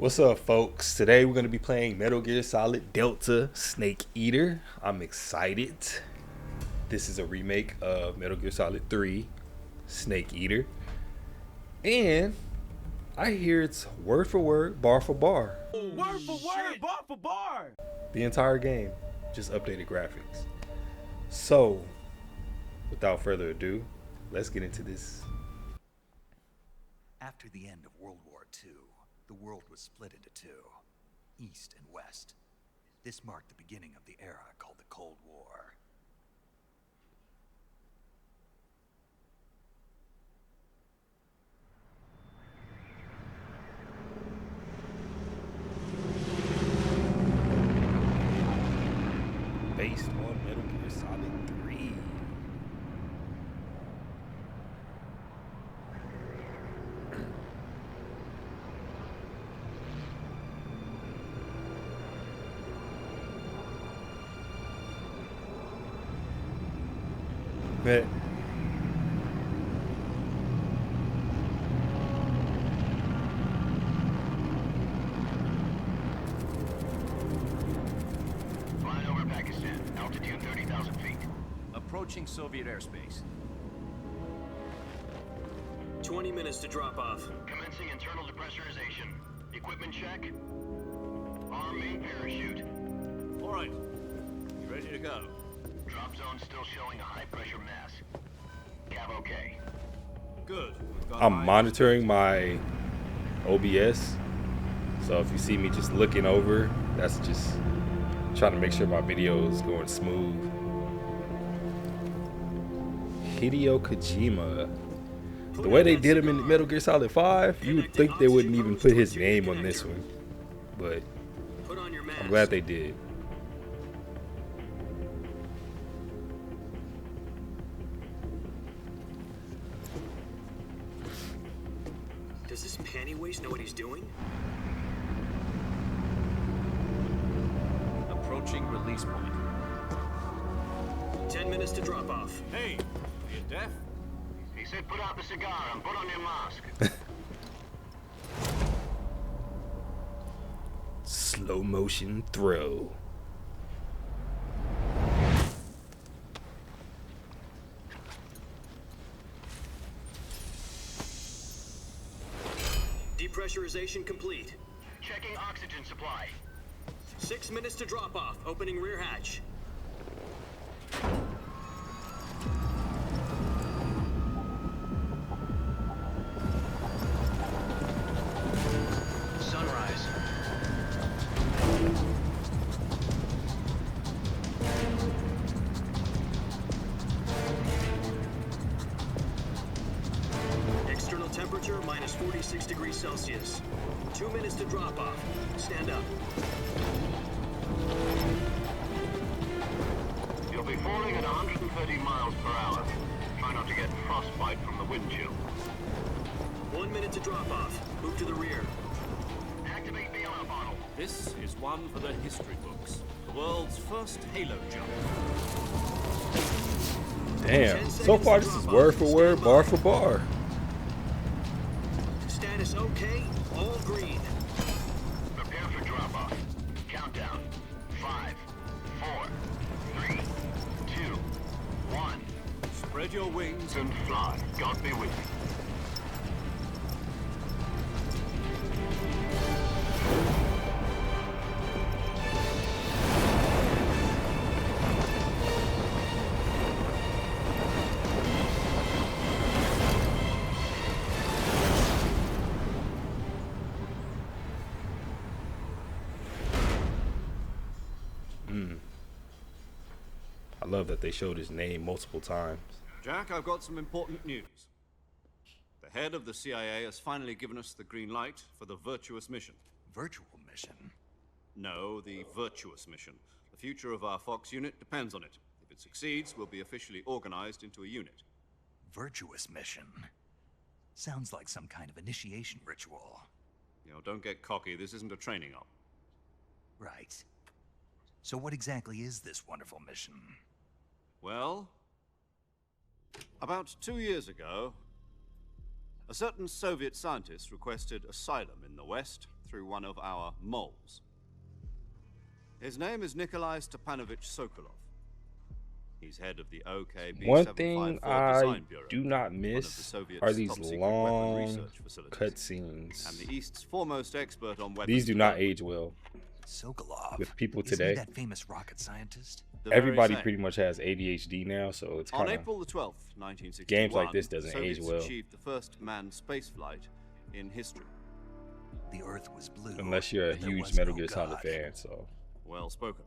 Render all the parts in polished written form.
What's up, folks? Today we're going to be playing Metal Gear Solid Delta Snake Eater. I'm excited. This is a remake of Metal Gear Solid 3 Snake Eater. And I hear it's word for word, bar for bar. Word for word, bar for bar. The entire game, just updated graphics. So, without further ado, let's get into this. After the end of World War II, the world was split into two, East and West. This marked the beginning of the era called the Cold War. Based on Metal Gear Solid 3. Bet. Flying over Pakistan, altitude 30,000 feet. Approaching Soviet airspace. 20 minutes to drop off. Commencing internal depressurization. Equipment check. Arm main parachute. All right. You ready to go? Drop zone still showing a high pressure mass. Cav okay. Good. I'm monitoring my OBS. So if you see me just looking over, that's just trying to make sure my video is going smooth. Hideo Kojima. The way they did him in Metal Gear Solid 5, you would think they wouldn't even put his name on this one. But I'm glad they did. Does this panty waste know what he's doing? Approaching release point. 10 minutes to drop off. Hey, are you deaf? He said put out the cigar and put on your mask. Slow motion throw. Depressurization complete. Checking oxygen supply. 6 minutes to drop off. Opening rear hatch. Sunrise. External temperature minus 46 degrees Celsius. 2 minutes to drop off. Stand up. You'll be falling at 130 miles per hour. Try not to get frostbite from the wind chill. 1 minute to drop off. Move to the rear. Activate the air bottle. This is one for the history books. The world's first Halo jump. Damn. So far, this is word for word, bar for bar. Status okay. All green. Prepare for drop-off. Countdown. 5, 4, 3, 2, 1. Spread your wings And fly. God be with you. I love that they showed his name multiple times. Jack, I've got some important news. The head of the CIA has finally given us the green light for the virtuous mission. Virtual mission? No, the virtuous mission. The future of our Fox unit depends on it. If it succeeds, we'll be officially organized into a unit. Virtuous mission? Sounds like some kind of initiation ritual. You know, don't get cocky. This isn't a training op. Right. So what exactly is this wonderful mission? Well, about 2 years ago, a certain Soviet scientist requested asylum in the West through one of our moles. His name is Nikolai Stepanovich Sokolov. He's head of the OKB One thing 754 I Design Bureau, do not one of the miss Soviet's are these top-secret weapon long research facilities, cutscenes. and the East's foremost expert on weapons. These do not age well Sokolov. with people Isn't he today. that famous rocket scientist? The very Everybody same. pretty much has ADHD now, so it's On kind of April the 12th, 1961, games like this doesn't the Soviets age well. achieved the first manned spaceflight in history. The Earth was blue. unless you're a but there huge was Metal no Gear Solid God. fan. So Well spoken.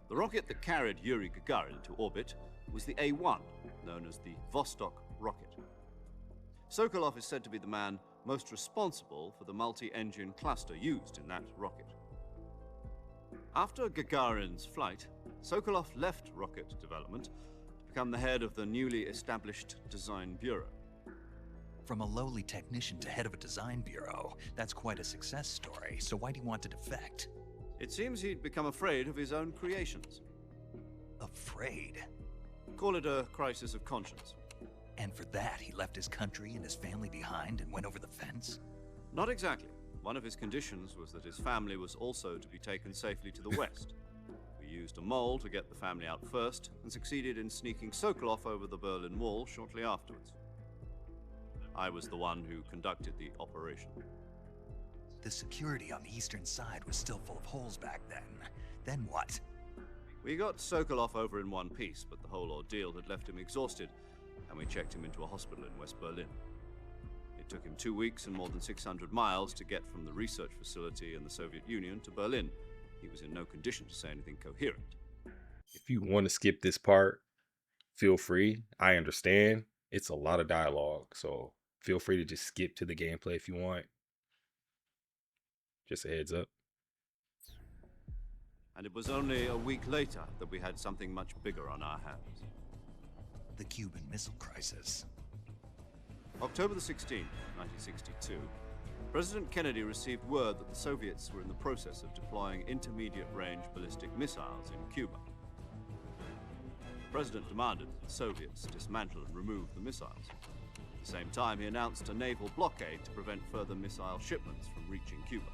The rocket that carried Yuri Gagarin to orbit was the A-1, known as the Vostok rocket. Sokolov is said to be the man most responsible for the multi-engine cluster used in that rocket. After Gagarin's flight, Sokolov left rocket development to become the head of the newly established Design Bureau. From a lowly technician to head of a design bureau, that's quite a success story. So why'd he want to defect? It seems he'd become afraid of his own creations. Afraid. Call it a crisis of conscience. And for that, he left his country and his family behind and went over the fence? Not exactly. One of his conditions was that his family was also to be taken safely to the west. We used a mole to get the family out first and succeeded in sneaking Sokolov over the Berlin Wall shortly afterwards. I was the one who conducted the operation. The security on the eastern side was still full of holes back then. Then what? We got Sokolov over in one piece, but the whole ordeal had left him exhausted, and we checked him into a hospital in West Berlin. It took him 2 weeks and more than 600 miles to get from the research facility in the Soviet Union to Berlin. He was in no condition to say anything coherent. if you want to skip this part, feel free. I understand it's a lot of dialogue, so feel free to just skip to the gameplay if you want. Just a heads up. And it was only a week later that we had something much bigger on our hands. The Cuban Missile Crisis. October the 16th, 1962, President Kennedy received word that the Soviets were in the process of deploying intermediate-range ballistic missiles in Cuba. The President demanded that the Soviets dismantle and remove the missiles. At the same time, he announced a naval blockade to prevent further missile shipments from reaching Cuba.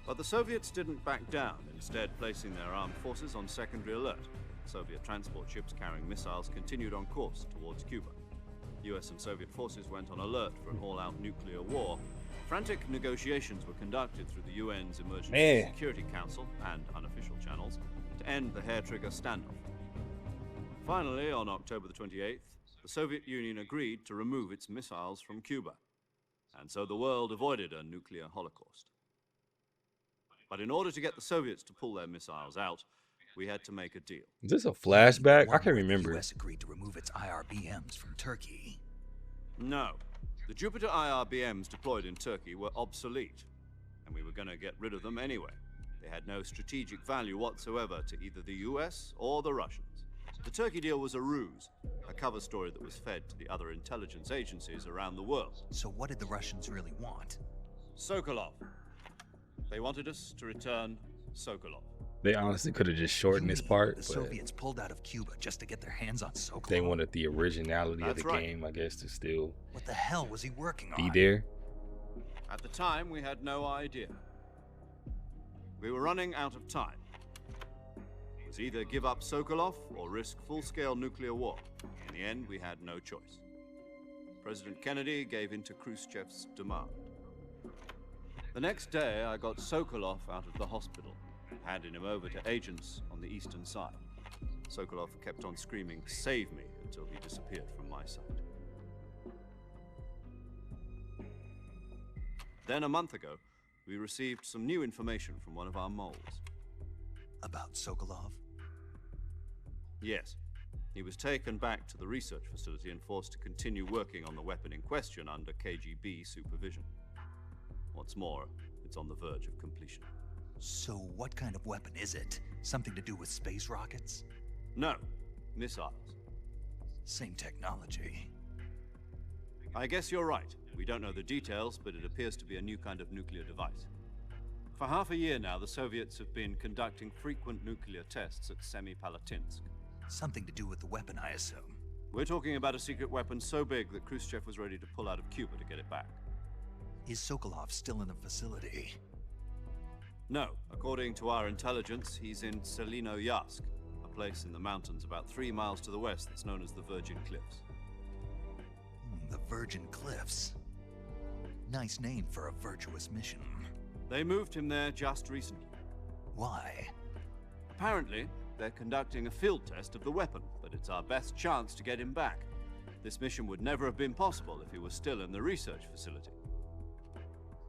But the Soviets didn't back down, instead placing their armed forces on secondary alert. Soviet transport ships carrying missiles continued on course towards Cuba. US and Soviet forces went on alert for an all-out nuclear war. Frantic negotiations were conducted through the UN's Emergency Security Council and unofficial channels to end the hair-trigger standoff. Finally, on October the 28th, the Soviet Union agreed to remove its missiles from Cuba. And so the world avoided a nuclear holocaust. But in order to get the Soviets to pull their missiles out, we had to make a deal. Is this a flashback? I One can't where remember. The US agreed to remove its IRBMs from Turkey. No. The Jupiter IRBMs deployed in Turkey were obsolete, and we were going to get rid of them anyway. They had no strategic value whatsoever to either the US or the Russians. The Turkey deal was a ruse, a cover story that was fed to the other intelligence agencies around the world. So what did the Russians really want? Sokolov. They wanted us to return Sokolov. They honestly could have just shortened You this mean part, The but Soviets pulled out of Cuba just to get their hands on Sokolov. they wanted the originality of That's the right. game, I guess, to still What the hell was he working be on? there. At the time, we had no idea. We were running out of time. It was either give up Sokolov or risk full-scale nuclear war. In the end, we had no choice. President Kennedy gave in to Khrushchev's demand. The next day, I got Sokolov out of the hospital, handing him over to agents on the eastern side. Sokolov kept on screaming, "Save me," until he disappeared from my sight. Then a month ago, we received some new information from one of our moles. About Sokolov? Yes, he was taken back to the research facility and forced to continue working on the weapon in question under KGB supervision. What's more, it's on the verge of completion. So what kind of weapon is it? Something to do with space rockets? No, missiles. Same technology. I guess you're right. We don't know the details, but it appears to be a new kind of nuclear device. For half a year now, the Soviets have been conducting frequent nuclear tests at Semipalatinsk. Something to do with the weapon, I assume. We're talking about a secret weapon so big that Khrushchev was ready to pull out of Cuba to get it back. Is Sokolov still in the facility? No. According to our intelligence, he's in Selino-Yask, a place in the mountains about 3 miles to the west that's known as the Virgin Cliffs. The Virgin Cliffs. Nice name for a virtuous mission. They moved him there just recently. Why? Apparently, they're conducting a field test of the weapon, but it's our best chance to get him back. This mission would never have been possible if he was still in the research facility.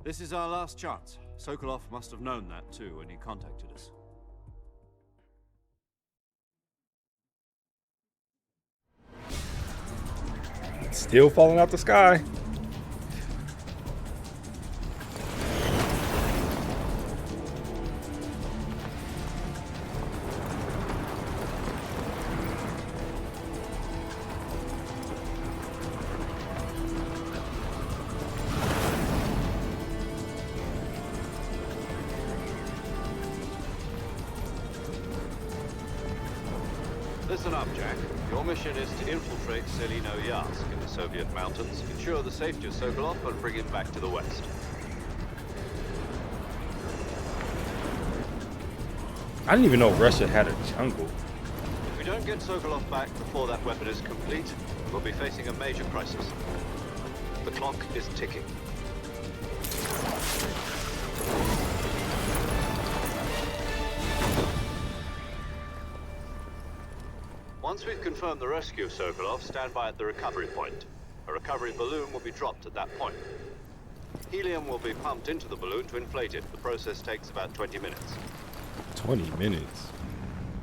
This is our last chance. Sokolov must have known that too when he contacted us. Still falling out the sky. Listen up, Jack. Your mission is to infiltrate Selino-Yask in the Soviet mountains, ensure the safety of Sokolov, and bring him back to the west. I didn't even know Russia had a jungle. If we don't get Sokolov back before that weapon is complete, we'll be facing a major crisis. The clock is ticking. Once we've confirmed the rescue of Sokolov, stand by at the recovery point. A recovery balloon will be dropped at that point. Helium will be pumped into the balloon to inflate it. The process takes about 20 minutes. 20 minutes.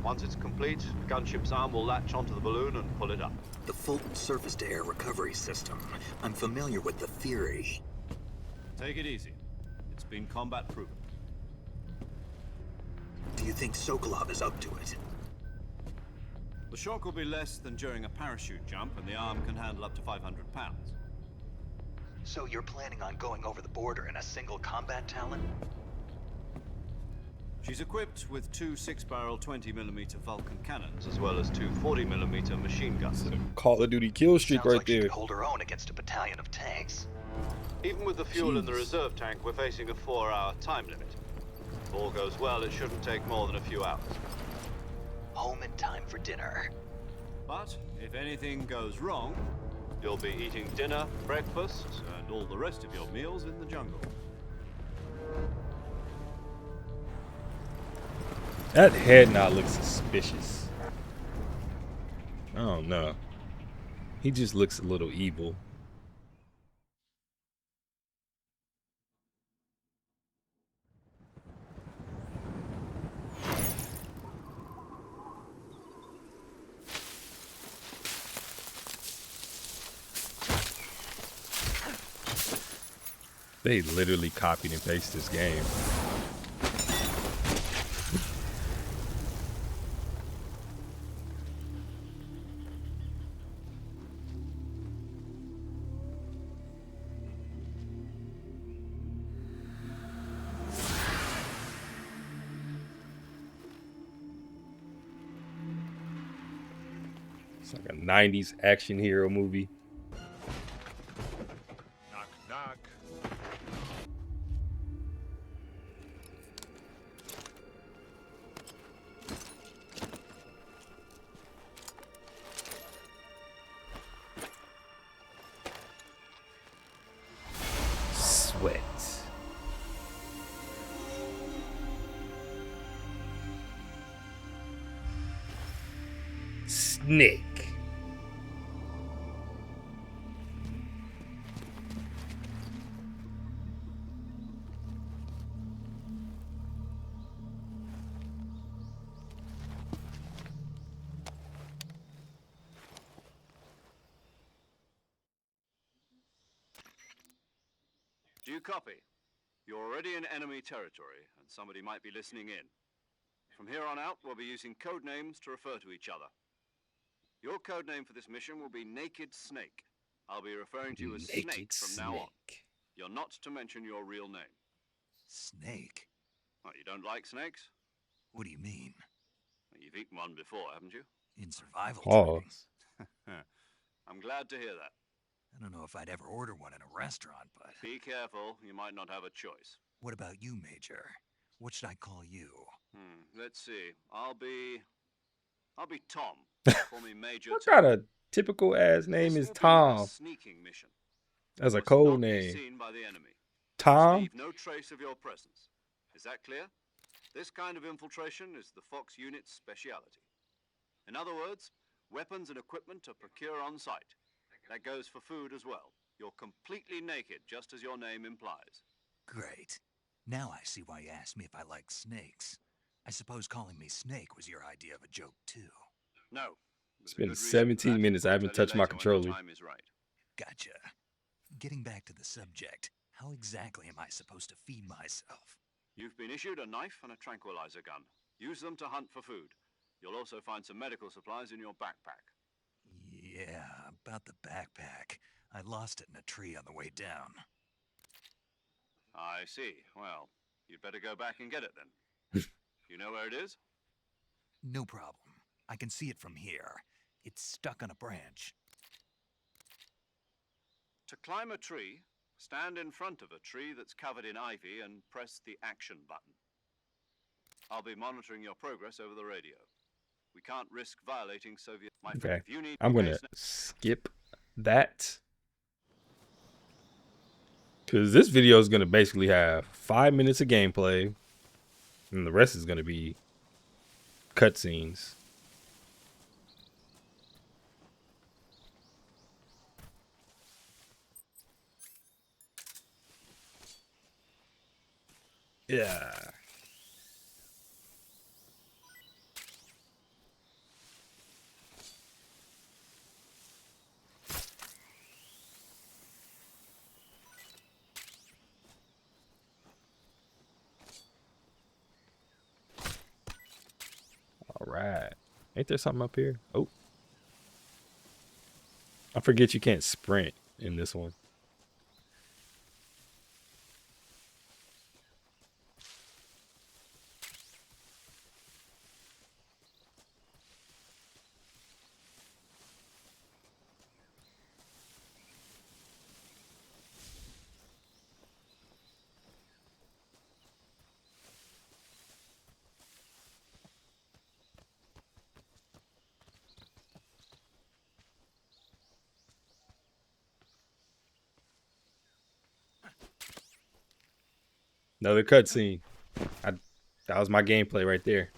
Once it's complete, the gunship's arm will latch onto the balloon and pull it up. The Fulton surface-to-air recovery system. I'm familiar with the theory. Take it easy. It's been combat proven. Do you think Sokolov is up to it? The shock will be less than during a parachute jump, and the arm can handle up to 500 pounds. So you're planning on going over the border in a single combat Talon? She's equipped with 2 6-barrel 20mm Vulcan cannons, as well as 2 40mm machine guns. Call of Duty kill streak Sounds right like she there. could hold her own against a battalion of tanks. Even with the fuel in the Jeez. reserve tank, we're facing a 4-hour time limit. If all goes well, it shouldn't take more than a few hours. Home in time for dinner. But if anything goes wrong, you'll be eating dinner, breakfast, and all the rest of your meals in the jungle. That head knot looks suspicious. I don't know. He just looks a little evil. They literally copied and pasted this game. It's like a 90s action hero movie. Knock, knock. Sweat. Snake. Do you copy? You're already in enemy territory, and somebody might be listening in. From here on out, we'll be using code names to refer to each other. Your code name for this mission will be Naked Snake. I'll be referring to you as Snake from now on. You're not to mention your real name. Snake? What, you don't like snakes? What do you mean? Well, you've eaten one before, haven't you? In survival Pause. training? I'm glad to hear that. I don't know if I'd ever order one in a restaurant, but... Be careful, you might not have a choice. What about you, Major? What should I call you? Let's see. I'll be Tom. Call me Major What Tom. kind of typical ass name This is will be a Tom sneaking mission. as a Must code not be name? seen by the enemy. Must Tom? leave no trace of your presence. Is that clear? This kind of infiltration is the Fox unit's speciality. In other words, weapons and equipment are procured on site. That goes for food as well. You're completely naked, just as your name implies. Great. Now I see why you asked me if I like snakes. I suppose calling me Snake was your idea of a joke, too. No. It's There's a been good reason for 17 that. minutes. I I'll haven't tell you touched my later when the controller. time is right. Gotcha. Getting back to the subject, how exactly am I supposed to feed myself? You've been issued a knife and a tranquilizer gun. Use them to hunt for food. You'll also find some medical supplies in your backpack. Yeah, about the backpack. I lost it in a tree on the way down. I see. Well, you'd better go back and get it then. You know where it is? No problem. I can see it from here. It's stuck on a branch. To climb a tree, stand in front of a tree that's covered in ivy and press the action button. I'll be monitoring your progress over the radio. We can't risk violating Soviet... My friend, Okay. if you need... I'm going to skip that. Because this video is going to basically have 5 minutes of gameplay. And the rest is going to be cutscenes. Yeah. All right. Ain't there something up here? Oh. I forget you can't sprint in this one. Another cutscene. That was my gameplay right there.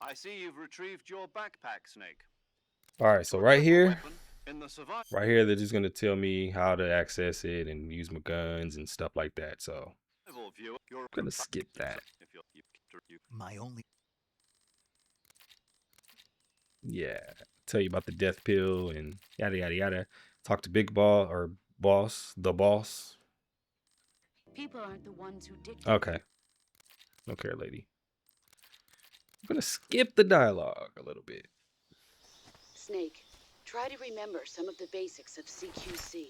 I see you've retrieved your backpack, Snake. All right, so right here, right here, they're just gonna tell me how to access it and use my guns and stuff like that. So I'm gonna skip that. My only... Yeah, tell you about the death pill and yada yada yada. Talk to Big Ball or Boss, the boss. People aren't the ones who dictate. Okay, okay, lady. I'm gonna skip the dialogue a little bit. Snake, try to remember some of the basics of CQC.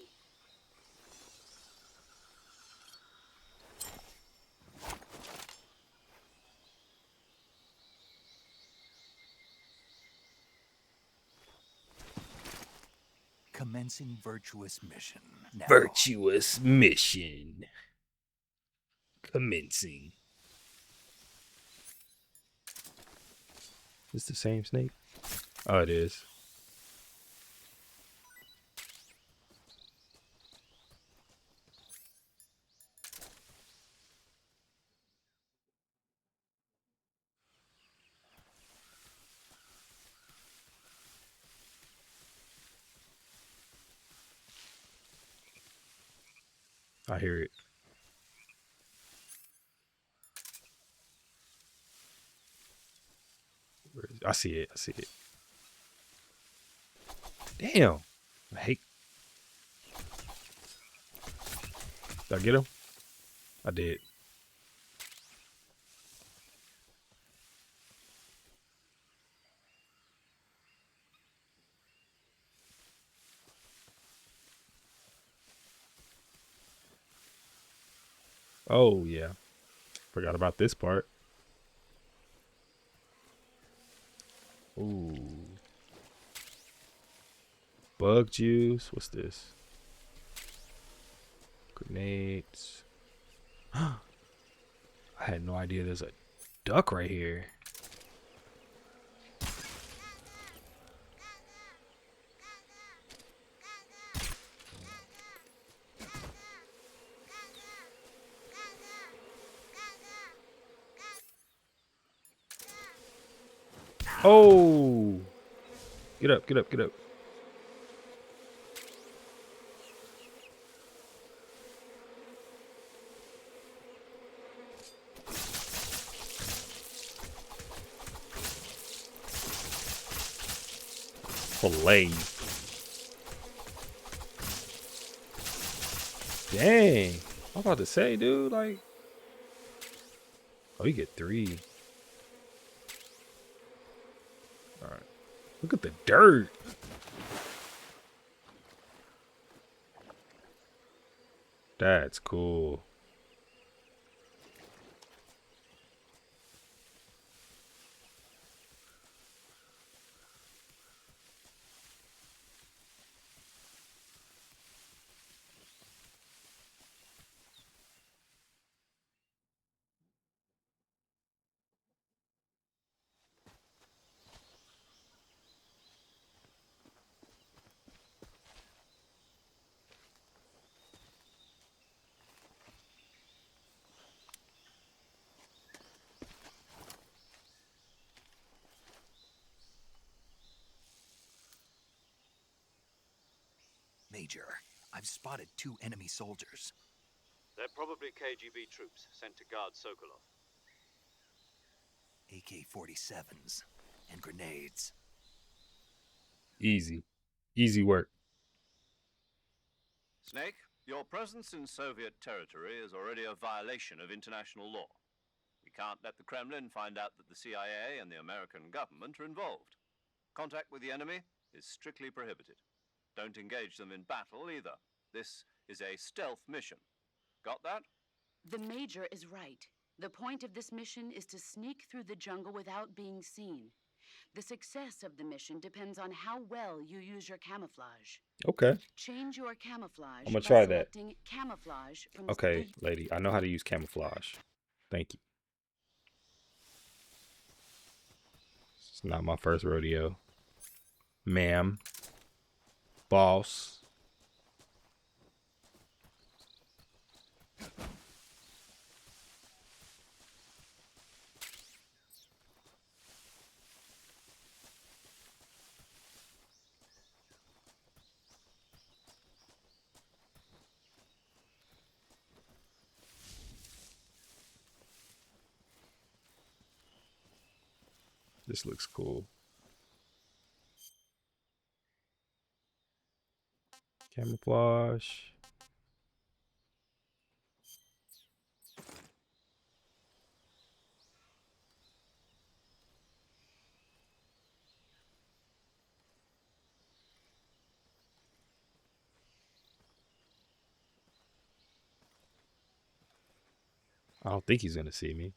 Commencing virtuous mission. Now. Virtuous mission commencing. Is this the same snake? Oh, it is. I hear it. I see it. I see it. Damn. I hate. Did I get him? I did. Oh, yeah. Forgot about this part. Ooh. Bug juice. What's this? Grenades. I had no idea there's a duck right here. Oh! Get up, get up, get up. Filet. Dang. I'm about to say, dude, like. Oh, you get 3. Alright. Look at the dirt. That's cool. Major, I've spotted 2 enemy soldiers. They're probably KGB troops sent to guard Sokolov. AK-47s and grenades. Easy. Easy work. Snake, your presence in Soviet territory is already a violation of international law. We can't let the Kremlin find out that the CIA and the American government are involved. Contact with the enemy is strictly prohibited. Don't engage them in battle either. This is a stealth mission. Got that? The Major is right. The point of this mission is to sneak through the jungle without being seen. The success of the mission depends on how well you use your camouflage. Okay. Change your camouflage I'm gonna by try that. selecting camouflage from Okay, lady. I know how to use camouflage. Thank you. It's not my first rodeo. Ma'am. Boss. This looks cool. Camouflage. I don't think he's gonna see me.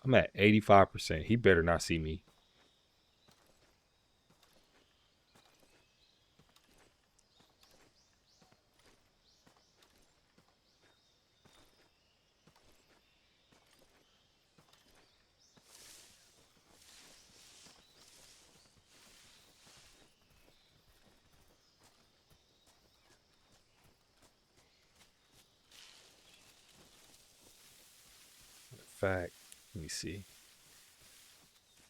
I'm at 85%. He better not see me. In fact, let me see.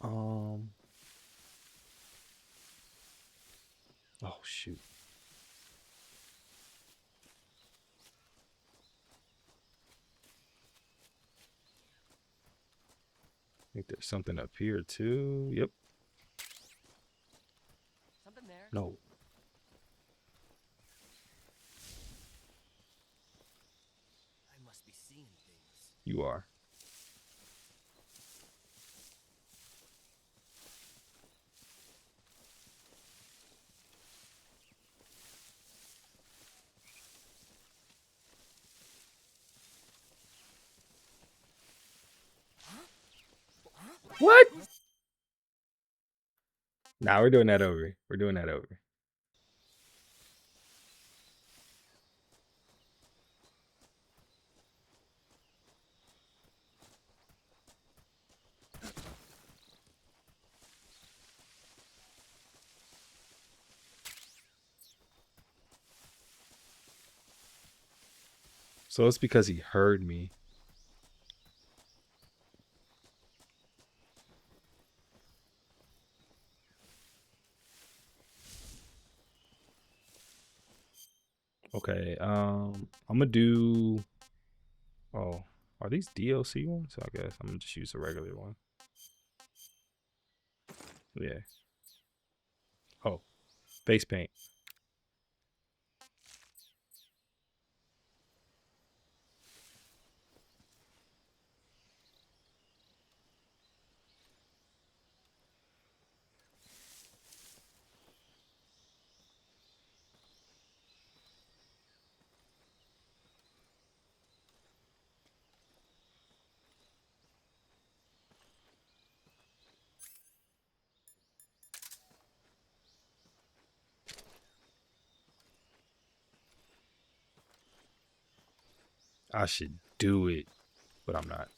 Oh shoot. I think there's something up here too. Yep. Something there. No. I must be seeing things. You are. What? Nah, we're doing that over. We're doing that over. So it's because he heard me. Okay, I'm gonna do. Oh, are these DLC ones? I guess I'm gonna just use the regular one. Yeah. Oh, face paint. I should do it, but I'm not.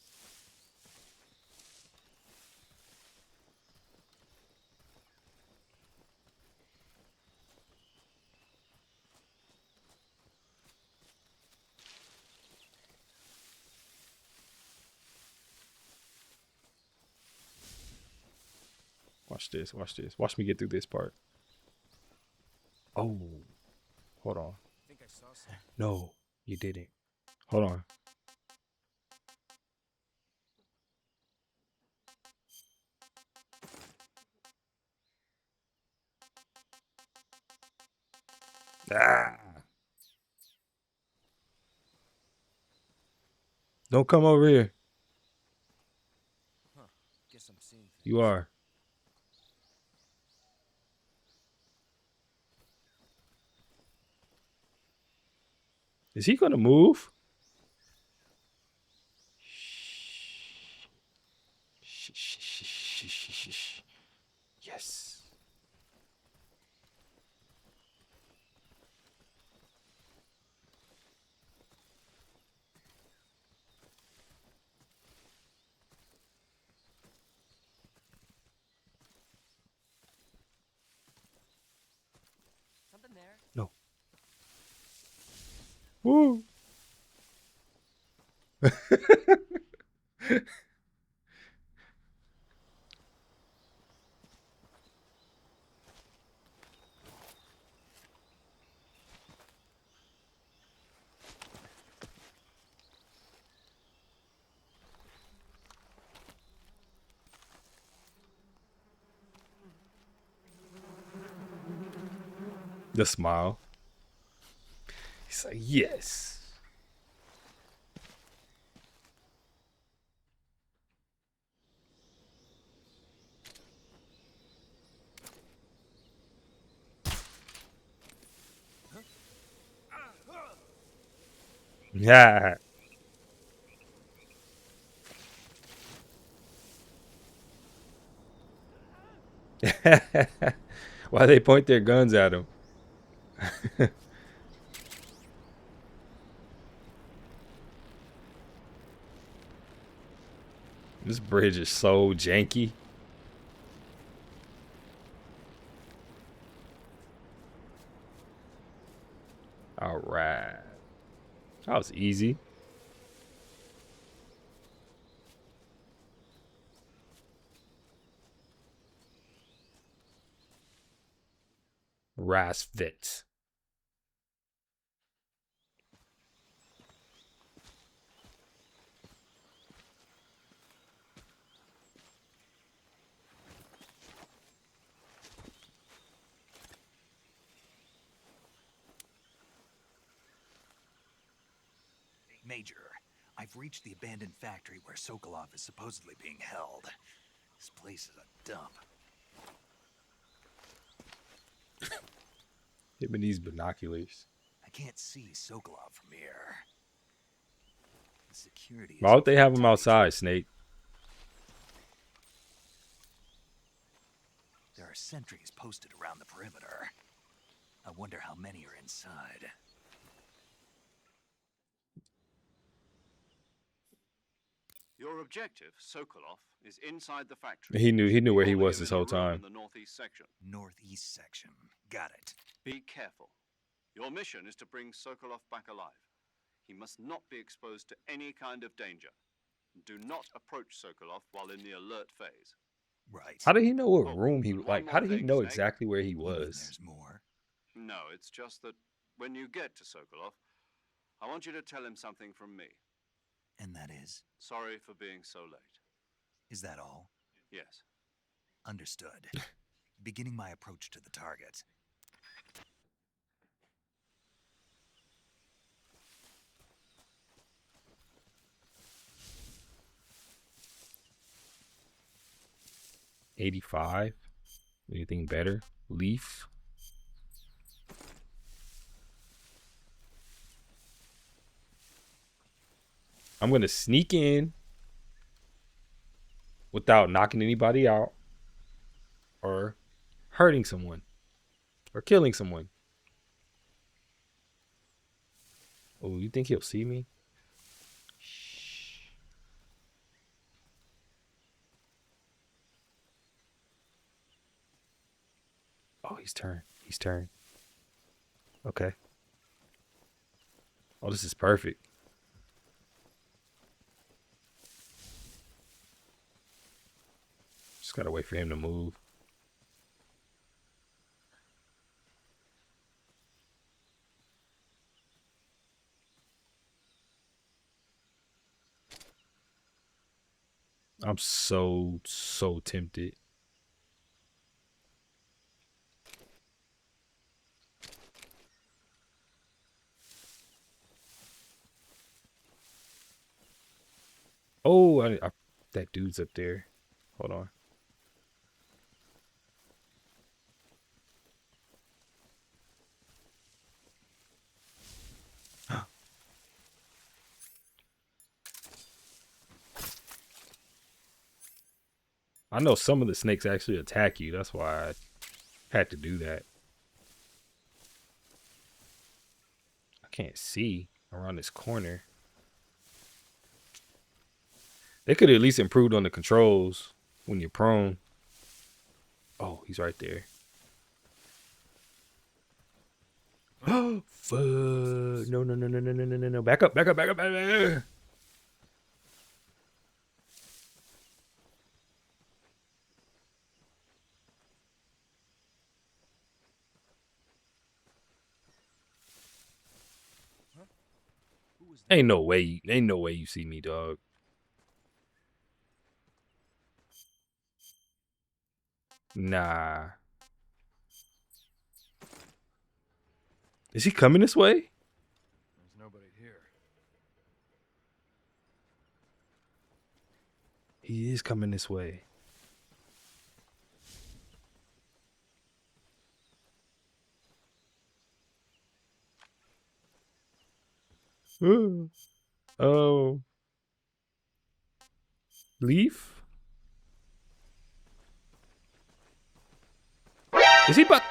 Watch this. Watch this. Watch me get through this part. Oh, hold on. I think I saw some. No, you didn't. Hold on. Ah. Don't come over here. Huh. Guess I'm seeing things. You are. Is he gonna move? Shh, shh, shh, shh, shh, shh, shh. Yes. Something there. No. Woo. The smile. He's like, yes. Yeah. Why they point their guns at him? This bridge is so janky. All right. That was easy. Rasvit. Major, I've reached the abandoned factory where Sokolov is supposedly being held. This place is a dump. Hit me these binoculars. I can't see Sokolov from here. The security is Why would they have him tight. outside, Snake? There are sentries posted around the perimeter. I wonder how many are inside. Your objective, Sokolov, is inside the factory. He knew where he Holding was him this in a whole room time. in the northeast section. Northeast section. Got it. Be careful. Your mission is to bring Sokolov back alive. He must not be exposed to any kind of danger. Do not approach Sokolov while in the alert phase. Right. How did he know what Oh, room he and one like? more How did he thing, know Snake. exactly where he You mean was? there's more? No, it's just that when you get to Sokolov, I want you to tell him something from me. And that is? Sorry for being so late. Is that all? Yes. Understood. Beginning my approach to the target. $85. Anything better? Leaf. I'm gonna sneak in without knocking anybody out or hurting someone or killing someone. Oh, you think he'll see me? Shh. Oh, he's turned. He's turned. Okay. Oh, this is perfect. Just gotta wait for him to move. I'm so tempted. Oh, that dude's up there. Hold on. I know some of the snakes actually attack you. That's why I had to do that. I can't see around this corner. They could have at least improved on the controls when you're prone. Oh, he's right there. Oh, fuck. No. Back up. Ain't no way you see me, dog. Nah. Is he coming this way? There's nobody here. He is coming this way. Oh. Leaf? Is he about...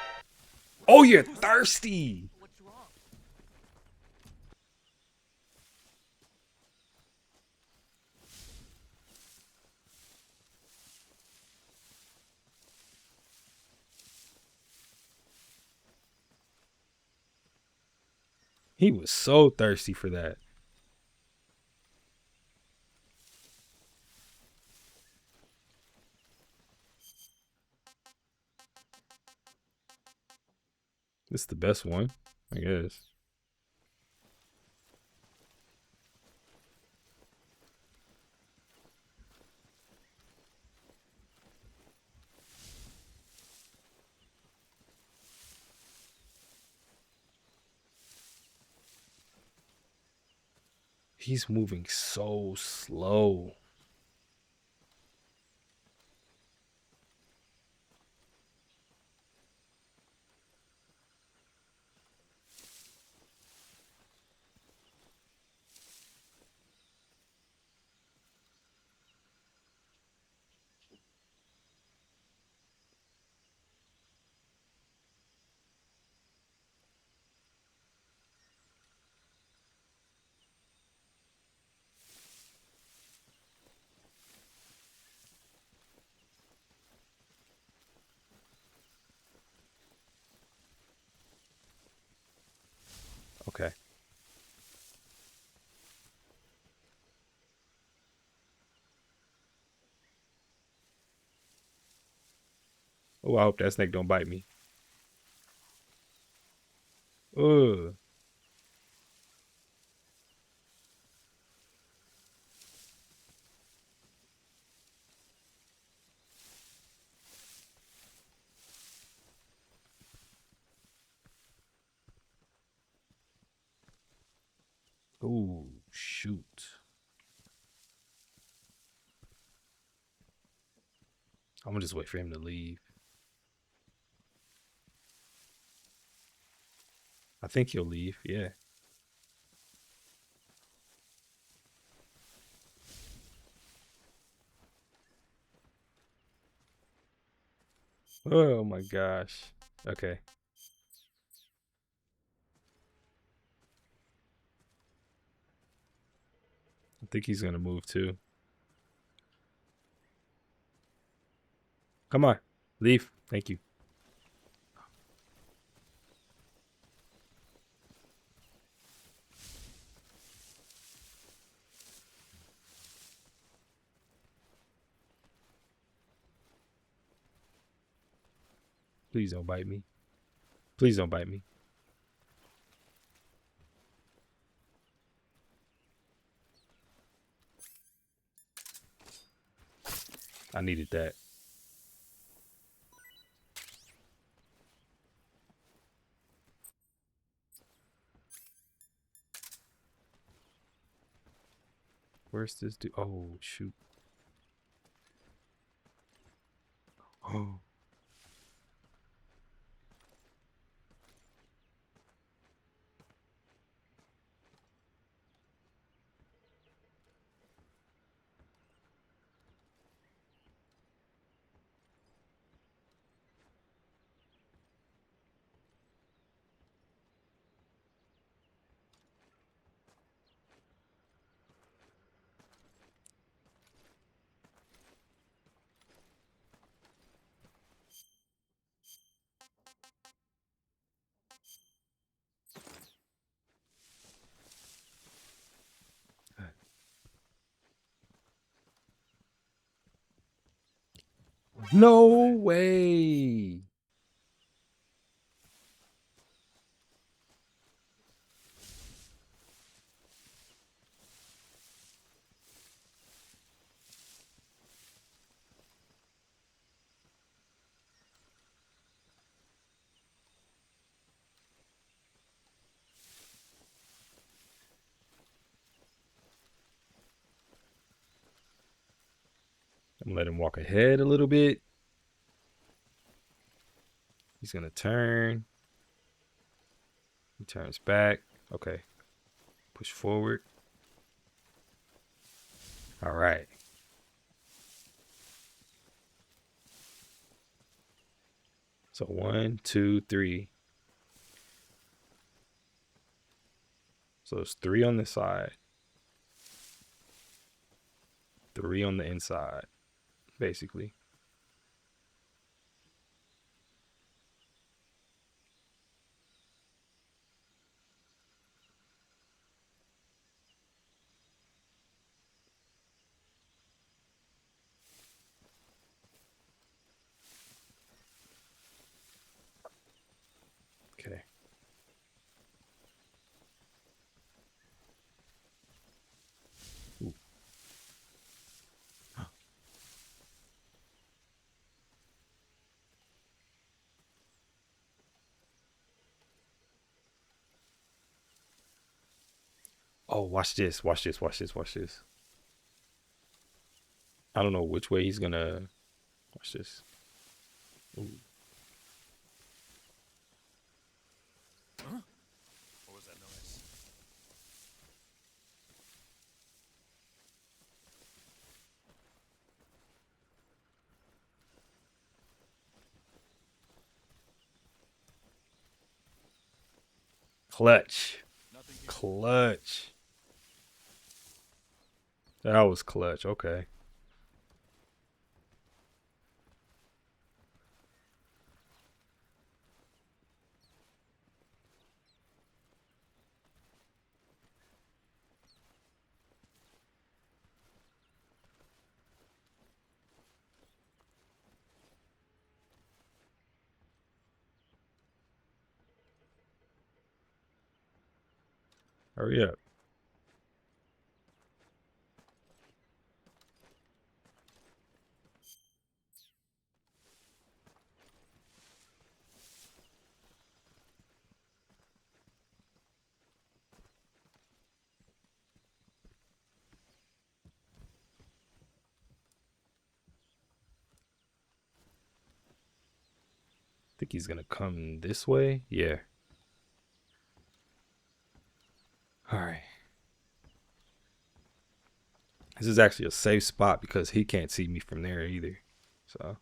Oh, you're thirsty. What's wrong? He was so thirsty for that. This is the best one, I guess. He's moving so slow. Okay. Oh, I hope that snake don't bite me. Ugh. Ooh, shoot. I'm gonna just wait for him to leave. I think he'll leave. Yeah. Oh my gosh. Okay. I think he's gonna move too. Come on. Leave. Thank you. Please don't bite me. Please don't bite me. I needed that. Where's this dude? Oh, shoot. Oh. No way. I'm gonna let him walk ahead a little bit. He's gonna turn. He turns back. Okay. Push forward. All right. So 1, 2, 3. So it's 3 on this side, 3 on the inside, basically. Okay. Ooh. Oh, watch this. Watch this. Watch this. Watch this. I don't know which way he's gonna. Watch this. Ooh. Huh? What was that noise? Clutch. Clutch. That was clutch. Okay. Hurry up. Think he's gonna come this way? Yeah. Alright. This is actually a safe spot because he can't see me from there either. So.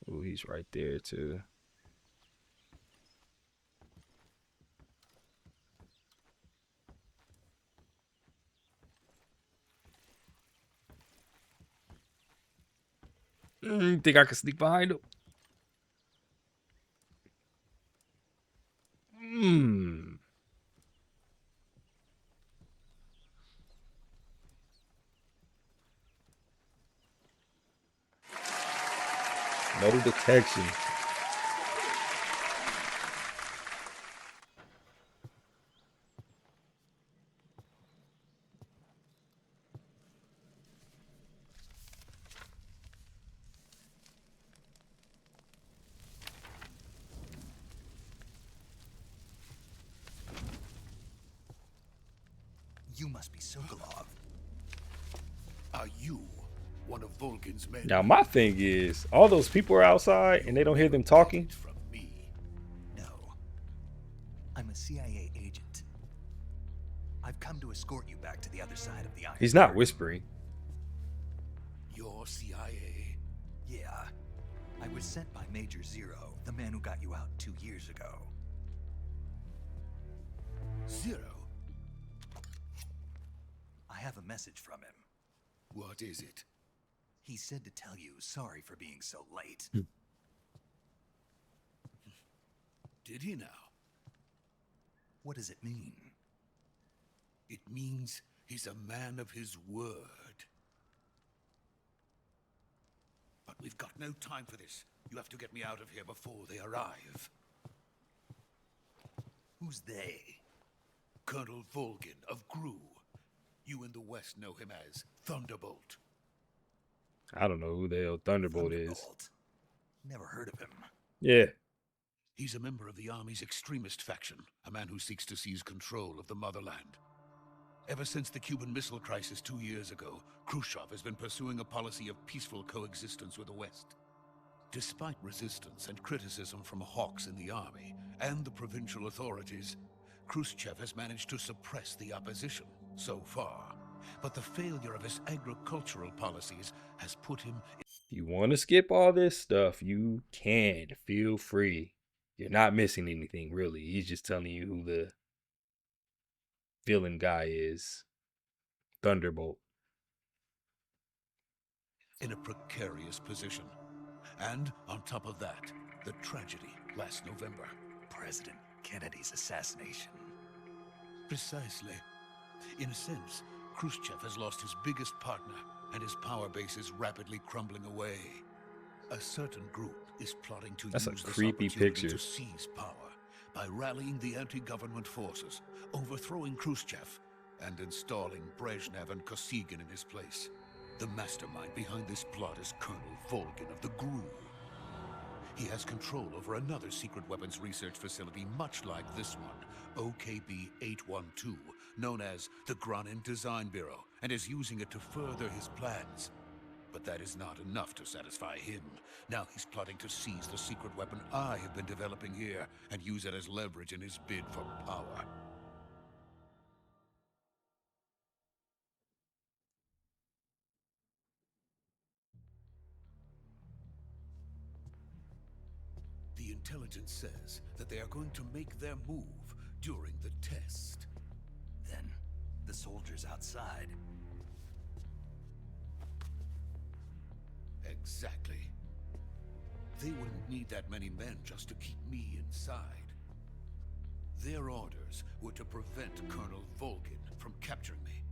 Ooh, he's right there too. Think I can sneak behind him? Metal detection. You must be Sokolov. Are you one of Volgin's men? Now my thing is, all those people are outside and they don't hear them talking. From me. No. I'm a CIA agent. I've come to escort you back to the other side of the Iron He's not Curtain. whispering. Your CIA? Yeah. I was sent by Major Zero, the man who got you out 2 years ago. Zero? I have a message from him. What is it? He said to tell you sorry for being so late. Did he now? What does it mean? It means he's a man of his word. But we've got no time for this. You have to get me out of here before they arrive. Who's they? Colonel Volgin of Gru. You in the West know him as Thunderbolt. I don't know who the hell Thunderbolt is. Thunderbolt. Never heard of him. Yeah. He's a member of the Army's extremist faction, a man who seeks to seize control of the motherland. Ever since the Cuban Missile Crisis 2 years ago, Khrushchev has been pursuing a policy of peaceful coexistence with the West. Despite resistance and criticism from hawks in the army and the provincial authorities, Khrushchev has managed to suppress the opposition so far. But the failure of his agricultural policies has put him... If you want to skip all this stuff, you can. Feel free. You're not missing anything, really. He's just telling you who the villain guy is. Thunderbolt. in a precarious position. And on top of that, the tragedy last November. President Kennedy's assassination. Precisely. In a sense, Khrushchev has lost his biggest partner, and his power base is rapidly crumbling away. A certain group is plotting to use this creepy opportunity picture. to seize power by rallying the anti-government forces, overthrowing Khrushchev, and installing Brezhnev and Kosygin in his place. The mastermind behind this plot is Colonel Volgin of the GRU. He has control over another secret weapons research facility much like this one, OKB-812, known as the Granin Design Bureau, and is using it to further his plans. But that is not enough to satisfy him. Now he's plotting to seize the secret weapon I have been developing here and use it as leverage in his bid for power. The intelligence says that they are going to make their move during the test. Then, the soldiers outside. Exactly. They wouldn't need that many men just to keep me inside. Their orders were to prevent Colonel Volgin from capturing me.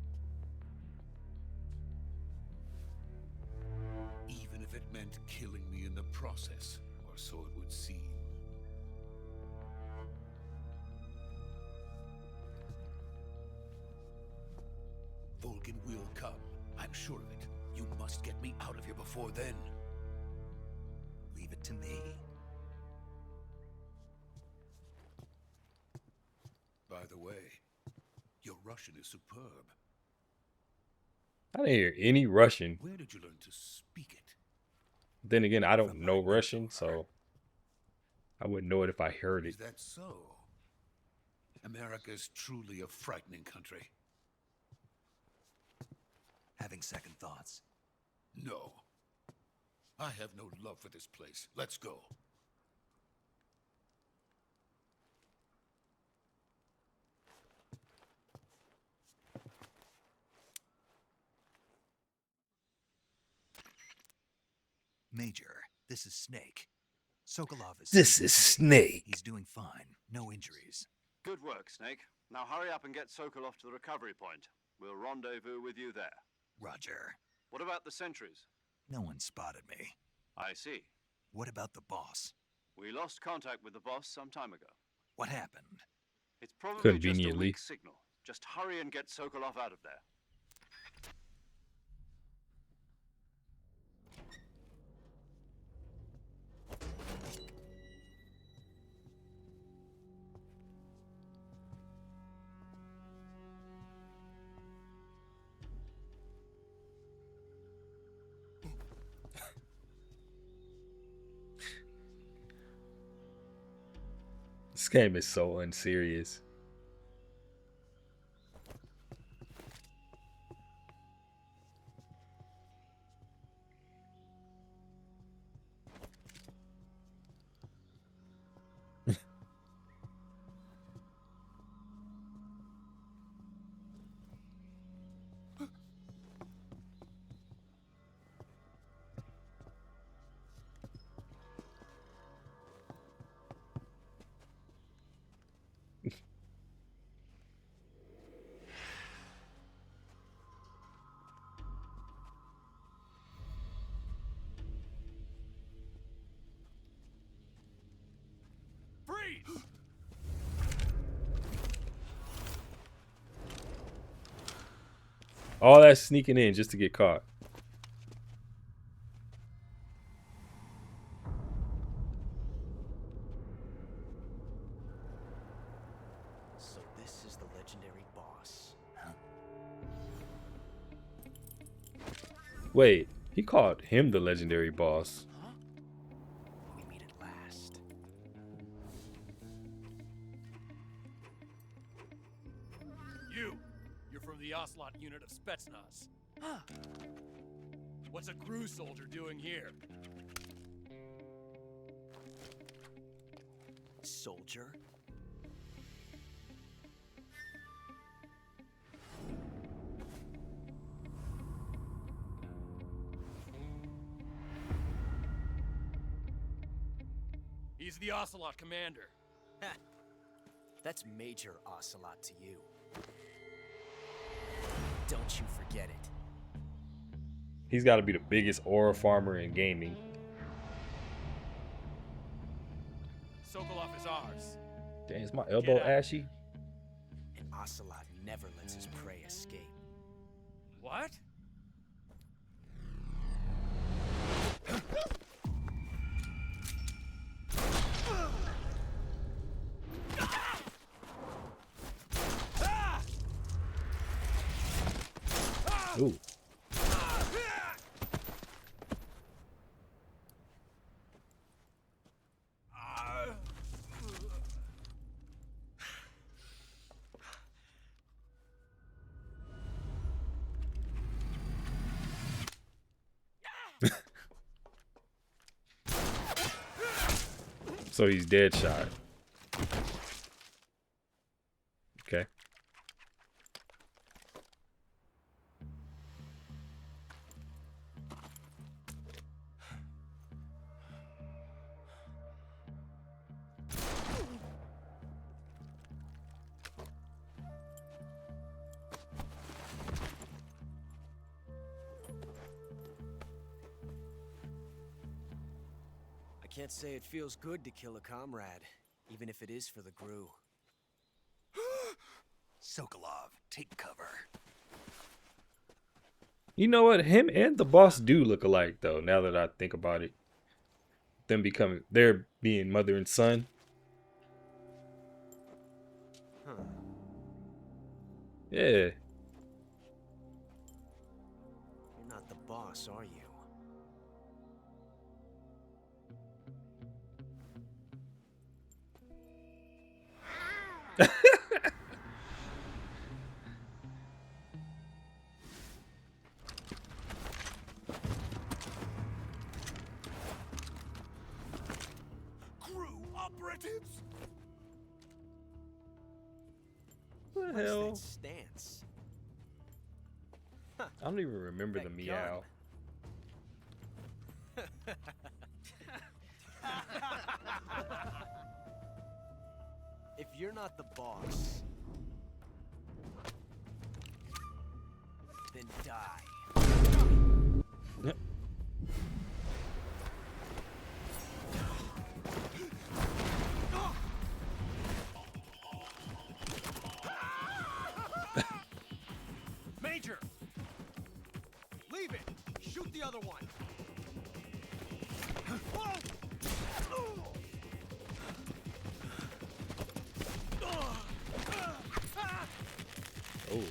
Even if it meant killing me in the process, or so it would seem. Vulcan will come. I'm sure of it. You must get me out of here before then. Leave it to me. By the way, your Russian is superb. I didn't hear any Russian. Where did you learn to speak it? Then again, I don't know Russian, so I wouldn't know it if I heard it. Is that so? America's truly a frightening country. Having second thoughts. No. I have no love for this place. Let's go. Major, this is Snake. Sokolov is... This is Snake. He's doing fine. No injuries. Good work, Snake. Now hurry up and get Sokolov to the recovery point. We'll rendezvous with you there. Roger. What about the sentries? No one spotted me. I see. What about the boss? We lost contact with the boss some time ago. What happened? It's probably just a Conveniently. weak signal. Just hurry and get Sokolov out of there. This game is so unserious. Freeze! All that sneaking in just to get caught. So this is the legendary boss. Wait, he called him the legendary boss. Huh? We meet at last. You're from the Ocelot unit of Spetsnaz. Huh. What's a crew soldier doing here? Soldier? He's the Ocelot commander. Ha! That's Major Ocelot to you. Don't you forget it. He's got to be the biggest aura farmer in gaming. Sokolov is ours. Dang, is my elbow Get out. ashy? And Ocelot never lets his prey escape. What? Ooh. So he's dead shot. Okay. I Can't say it feels good to kill a comrade, even if it is for the Gru. Sokolov, take cover. You know what? Him and the boss do look alike, though, now that I think about it. They're being mother and son. Huh. Yeah. You're not the boss, are you? Crew operatives! What the What's hell? that stance? I don't even remember the That meow. If you're not the boss, then die. Yep. Major! Leave it! Shoot the other one! Oh.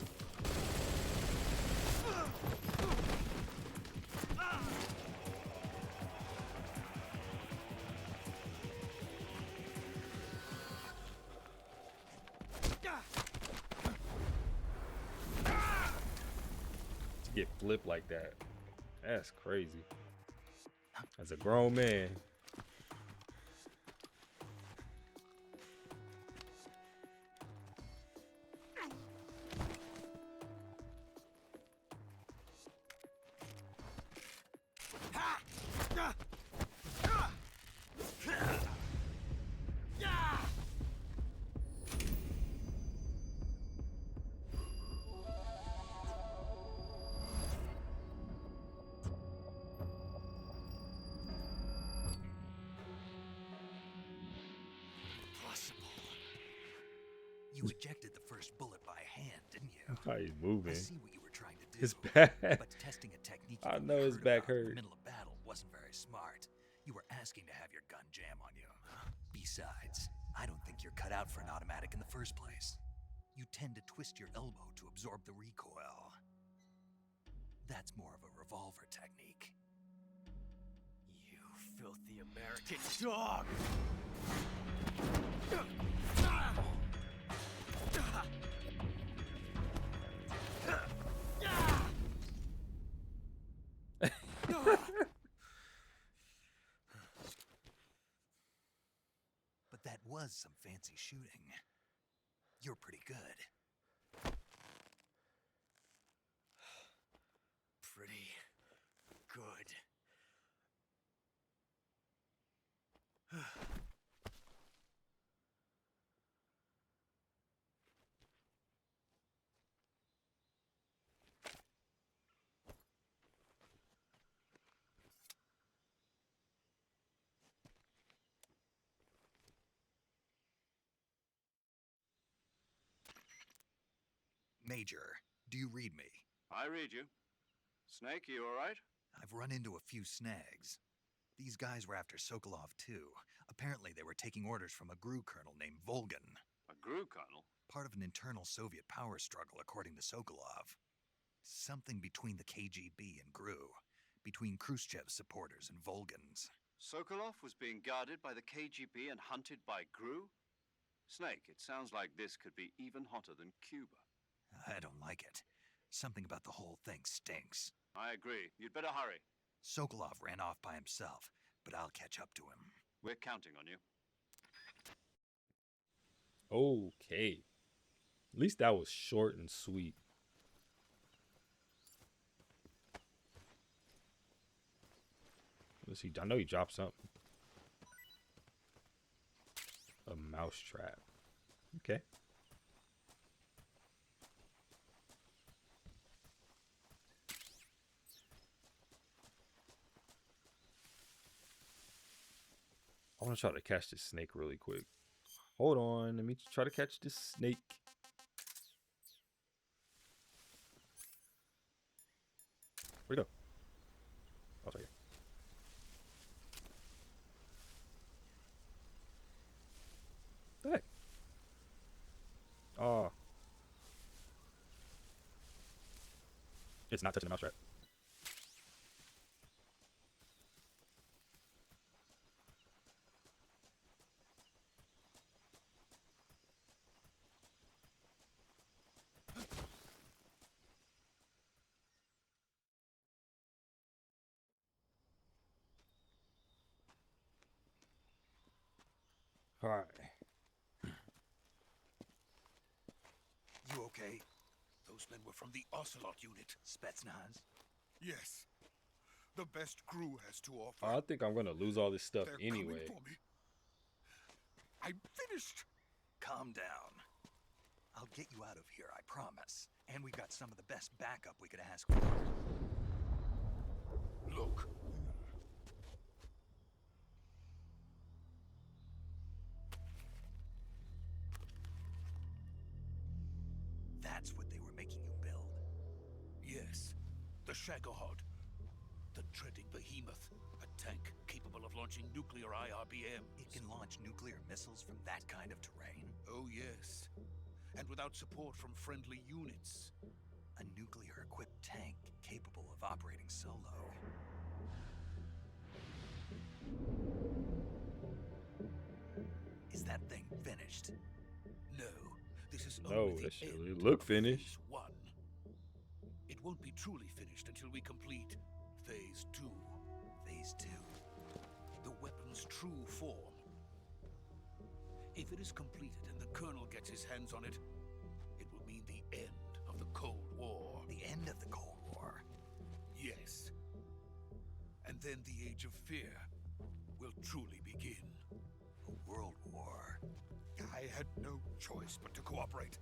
To get flipped like that. That's crazy. As a grown man. You ejected the first bullet by hand, didn't you? How he's I moving. see what you were trying to do. His back. But testing a technique I you know his heard back about in hurt. the middle of battle wasn't very smart. You were asking to have your gun jam on you. Besides, I don't think you're cut out for an automatic in the first place. You tend to twist your elbow to absorb the recoil. That's more of a revolver technique. You filthy American dog! But that was some fancy shooting. You're pretty good. Pretty good. Major, do you read me? I read you. Snake, you all right? I've run into a few snags. These guys were after Sokolov too. Apparently they were taking orders from a GRU colonel named Volgan. A GRU colonel? Part of an internal Soviet power struggle, according to Sokolov. Something between the KGB and GRU. Between Khrushchev's supporters and Volgan's. Sokolov was being guarded by the KGB and hunted by GRU? Snake, it sounds like this could be even hotter than Cuba. I don't like it. Something about the whole thing stinks. I agree. You'd better hurry. Sokolov ran off by himself, but I'll catch up to him. We're counting on you. Okay. At least that was short and sweet. Let's see. I know he dropped something. A mouse trap. Okay. I want to try to catch this snake really quick. Hold on. Let me try to catch this snake. Where'd it go? Oh, it's right here. What the heck? Oh. It's not touching the mousetrap. All right. You okay? Those men were from the Ocelot unit. Spetsnaz? Yes. The best crew has to offer. I think I'm gonna lose all this stuff They're anyway. coming for me. I'm finished. Calm down. I'll get you out of here, I promise. And we've got some of the best backup we could ask for. Look. That's what they were making you build. Yes. The Shagohod. The treading behemoth. A tank capable of launching nuclear IRBM. It can launch nuclear missiles from that kind of terrain? Oh, yes. And without support from friendly units. A nuclear-equipped tank capable of operating solo. Is that thing finished? No. This is No, only that the shit end look of finished. Phase 1. It won't be truly finished until we complete Phase 2. Phase 2. The weapon's true form. If it is completed and the Colonel gets his hands on it, it will mean the end of the Cold War. The end of the Cold War? Yes. And then the Age of Fear will truly begin. A world war. I had no choice but to cooperate.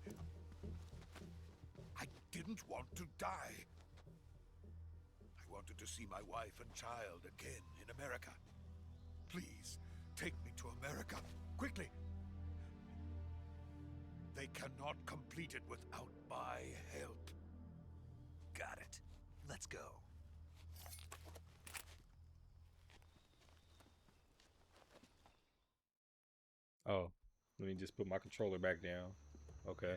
I didn't want to die. I wanted to see my wife and child again in America. Please, take me to America, quickly. They cannot complete it without my help. Got it. Let's go. Oh, let me just put my controller back down. Okay.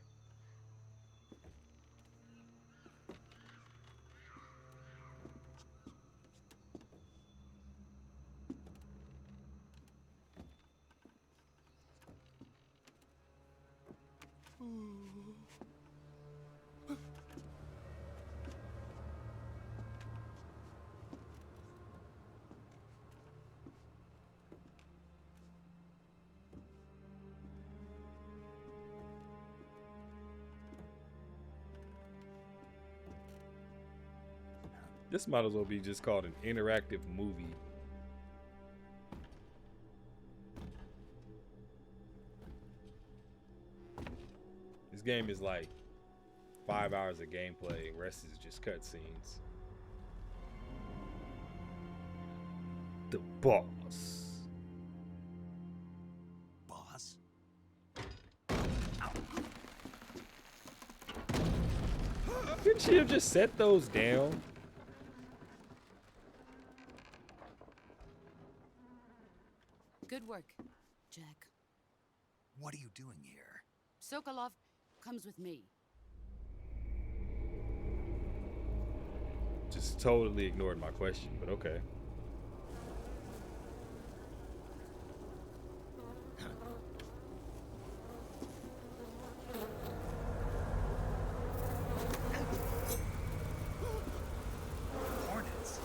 This might as well be just called an interactive movie. This game is like 5 hours of gameplay, the rest is just cutscenes. The boss. Boss? Didn't she have just set those down? Good work, Jack. What are you doing here? Sokolov comes with me. Just totally ignored my question, but okay. Hornets?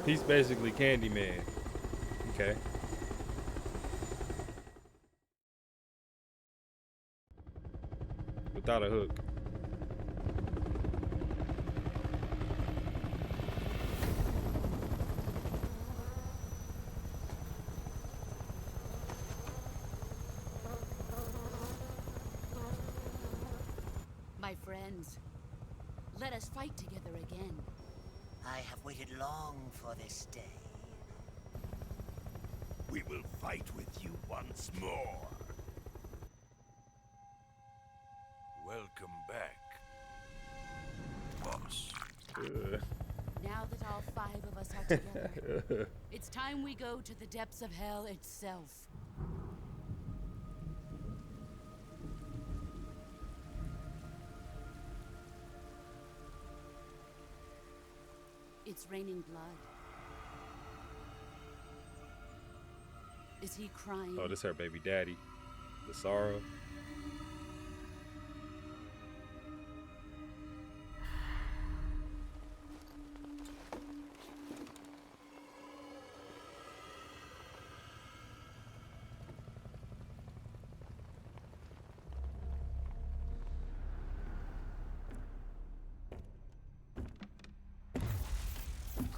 He's basically Candyman. Okay. Without a hook. my friends. Let us fight together again. I have waited long for this day. We will fight with you once more. Welcome back, boss. Now that all 5 of us are together, it's time we go to the depths of hell itself. It's raining blood. Is he crying? Oh, this her baby daddy. The sorrow.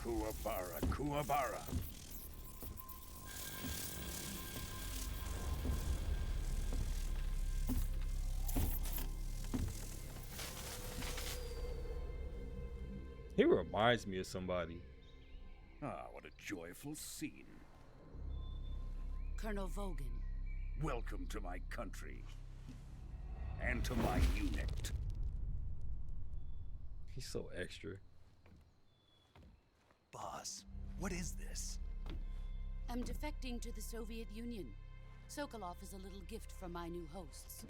Kuwabara, Kuwabara. He reminds me of somebody. Ah, what a joyful scene. Colonel Vogan. Welcome to my country. And to my unit. He's so extra. Boss, what is this? I'm defecting to the Soviet Union. Sokolov is a little gift from my new hosts.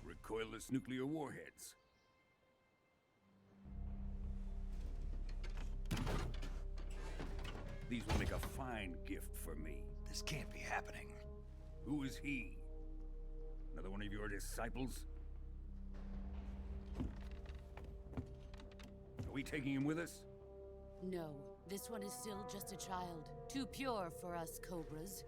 Recoilless nuclear warheads. These will make a fine gift for me. This can't be happening. Who is he? Another one of your disciples? Are we taking him with us? No, this one is still just a child. Too pure for us Cobras.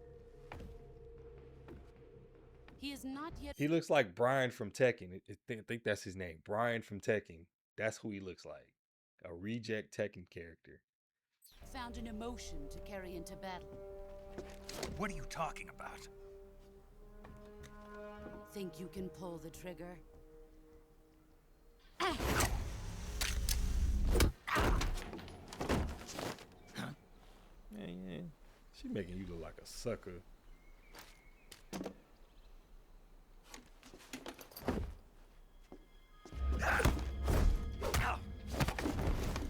He is not yet... He looks like Brian from Tekken. I think that's his name. Brian from Tekken. That's who he looks like. A reject Tekken character. found an emotion to carry into battle. What are you talking about? Think you can pull the trigger? Yeah. She making you look like a sucker.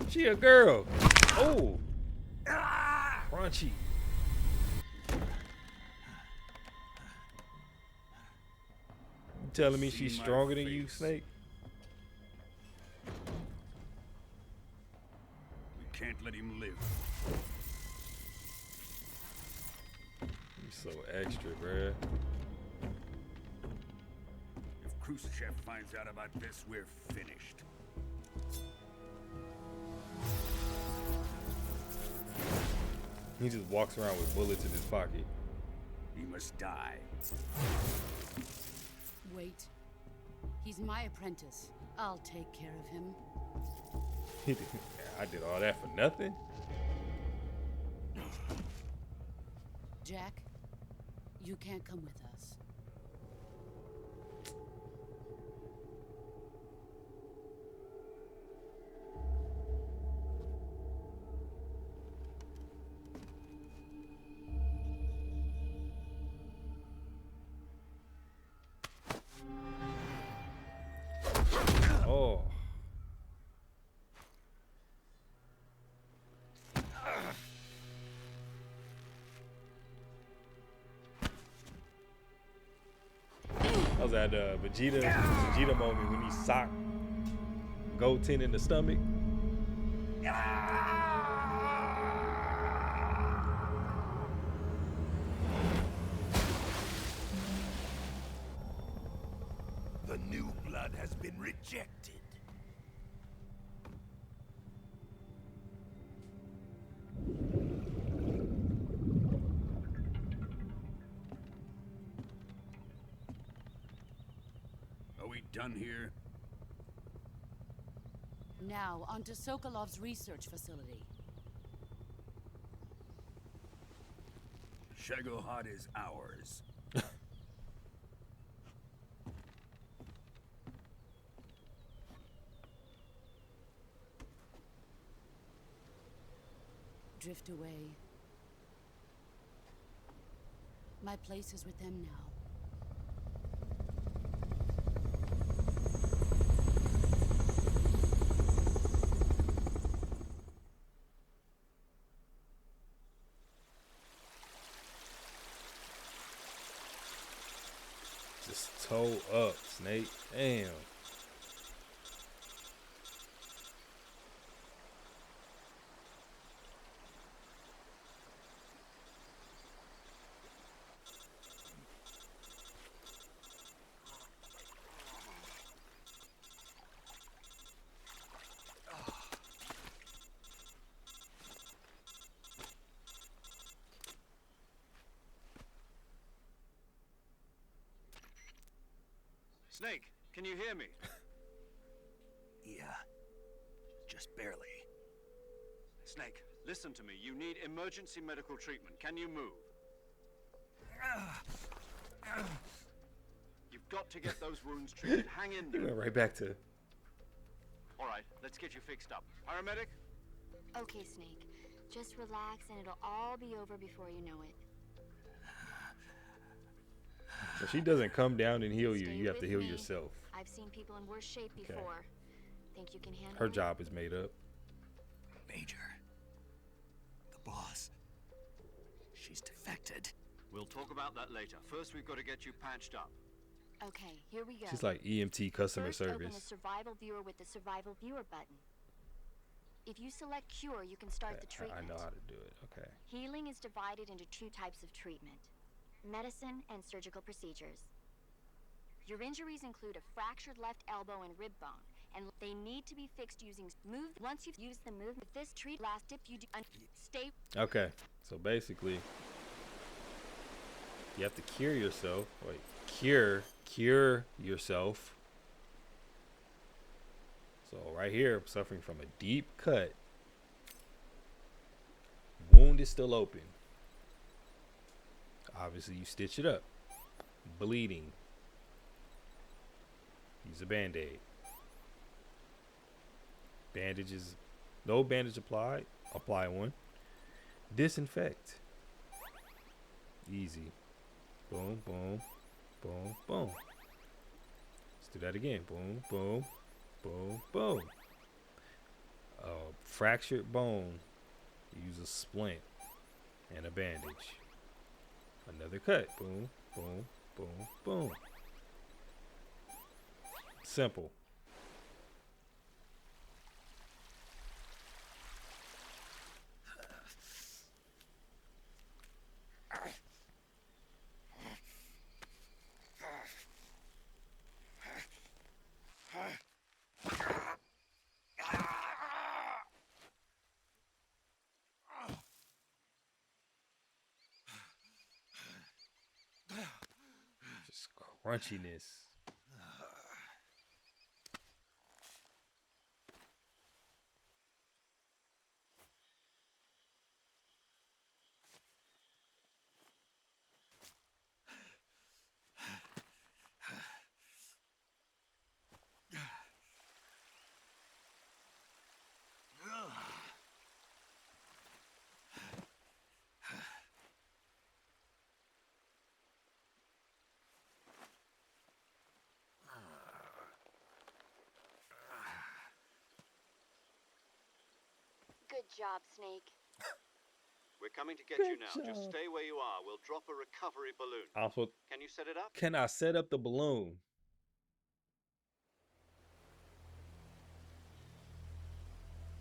She a girl. Oh. Crunchy. You telling me she's stronger than you, Snake? We can't let him live. You're so extra, bruh. If Khrushchev finds out about this, we're finished. He just walks around with bullets in his pocket. He must die. Wait. He's my apprentice. I'll take care of him. I did all that for nothing? Jack, you can't come with us. Oh. That was that Vegeta moment when he socked Goten in the stomach. The new blood has been rejected. Are we done here? Now, onto Sokolov's research facility. Shagohod is ours. drift away. My place is with them now. Just toe up, Snake. Damn. Snake, can you hear me? Yeah. Just barely. Snake, listen to me. You need emergency medical treatment. Can you move? You've got to get those wounds treated. Hang in He there. went right back to. All right, let's get you fixed up. Paramedic? Okay, Snake. Just relax and it'll all be over before you know it. So she doesn't come down and heal you. Stay You have to with heal me. yourself. I've seen people in worse shape Okay. before. Think you can handle Her it? job is made up. Major. The boss. She's defected. We'll talk about that later. First, we've got to get you patched up. Okay, here we go. She's like EMT customer First, open the service. survival viewer with the survival viewer button. If you select cure, you can start the I treatment. know how to do it. Okay. Healing is divided into two types of treatment: medicine and surgical procedures. Your injuries include a fractured left elbow and rib bone, and they need to be fixed using move. Once you've used the move, with this treat last dip you do stay. Okay. So basically, you have to cure yourself. Wait. Cure yourself. So right here, I'm suffering from a deep cut. Wound is still open. Obviously, you stitch it up. Bleeding. Use a band-aid. Bandages. No bandage applied. Apply one. Disinfect. Easy. Boom, boom, boom, boom. Let's do that again. Boom, boom, boom, boom. Fractured bone. Use a splint and a bandage. Another cut. Boom, boom, boom, boom. Simple. Just crunchiness. Good job, Snake. We're coming to get Good you now. Just job. stay where you are. We'll drop a recovery balloon. Also, Can you set it up? can I set up the balloon?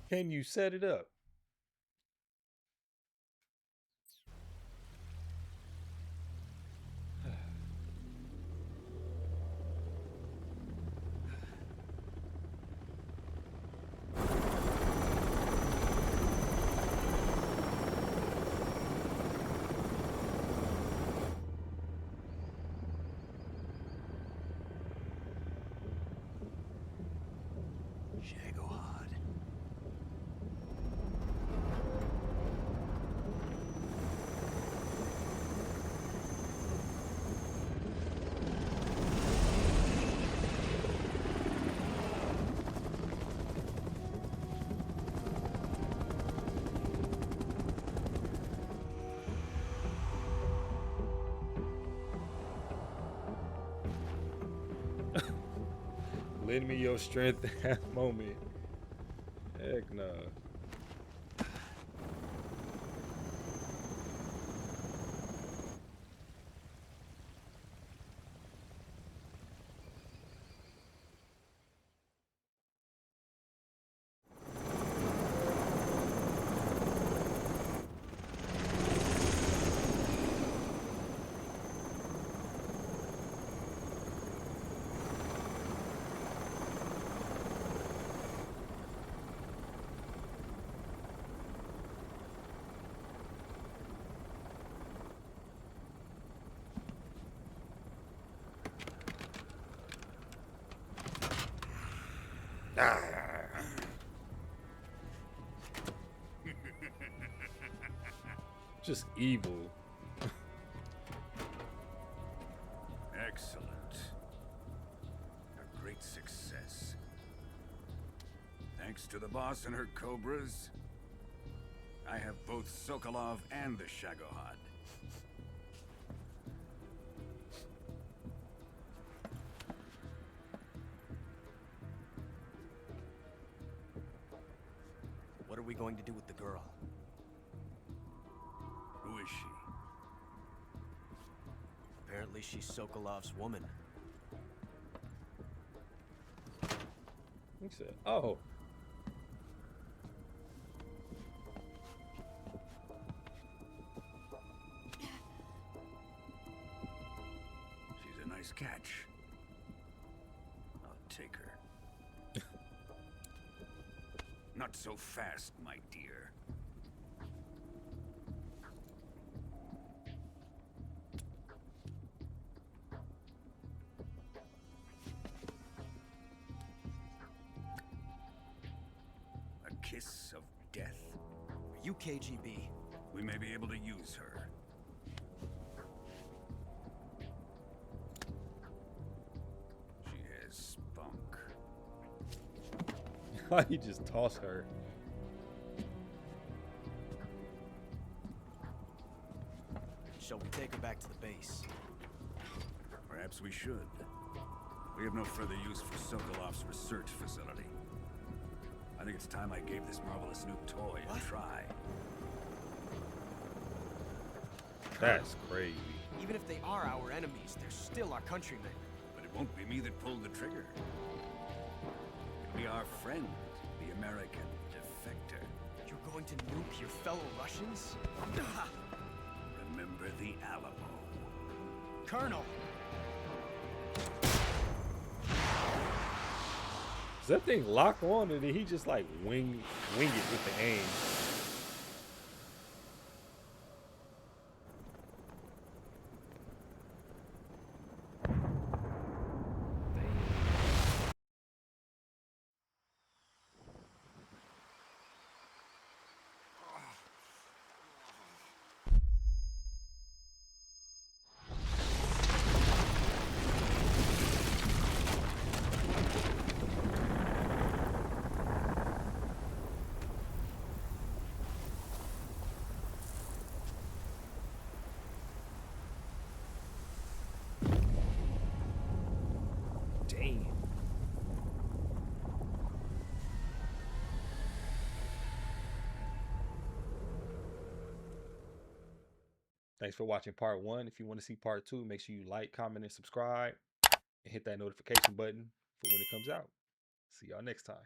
Can you set it up? Shagohod. Lend me your strength at that moment. Heck no. Just evil. Excellent. A great success. Thanks to the boss and her cobras, I have both Sokolov and the Shagohod. What are we going to do with the girl? Who is she? Apparently she's Sokolov's woman. He said, "Oh." She's a nice catch. I'll take her. Not so fast, my dear. A kiss of death? Are you KGB? We may be able to use her. She has spunk. Why you just toss her? Shall we take her back to the base? Perhaps we should. We have no further use for Sokolov's research facility. I think it's time I gave this marvelous new toy a try. That's crazy. Even if they are our enemies, they're still our countrymen. But it won't be me that pulled the trigger. It'll be our friend, the American defector. You're going to nuke your fellow Russians? Remember the Alamo. Colonel! Does that thing lock on, or did he just like wing it with the aim? Damn. Thanks for watching part 1. If you want to see part 2, make sure you like, comment, and subscribe. And hit that notification button for when it comes out. See y'all next time.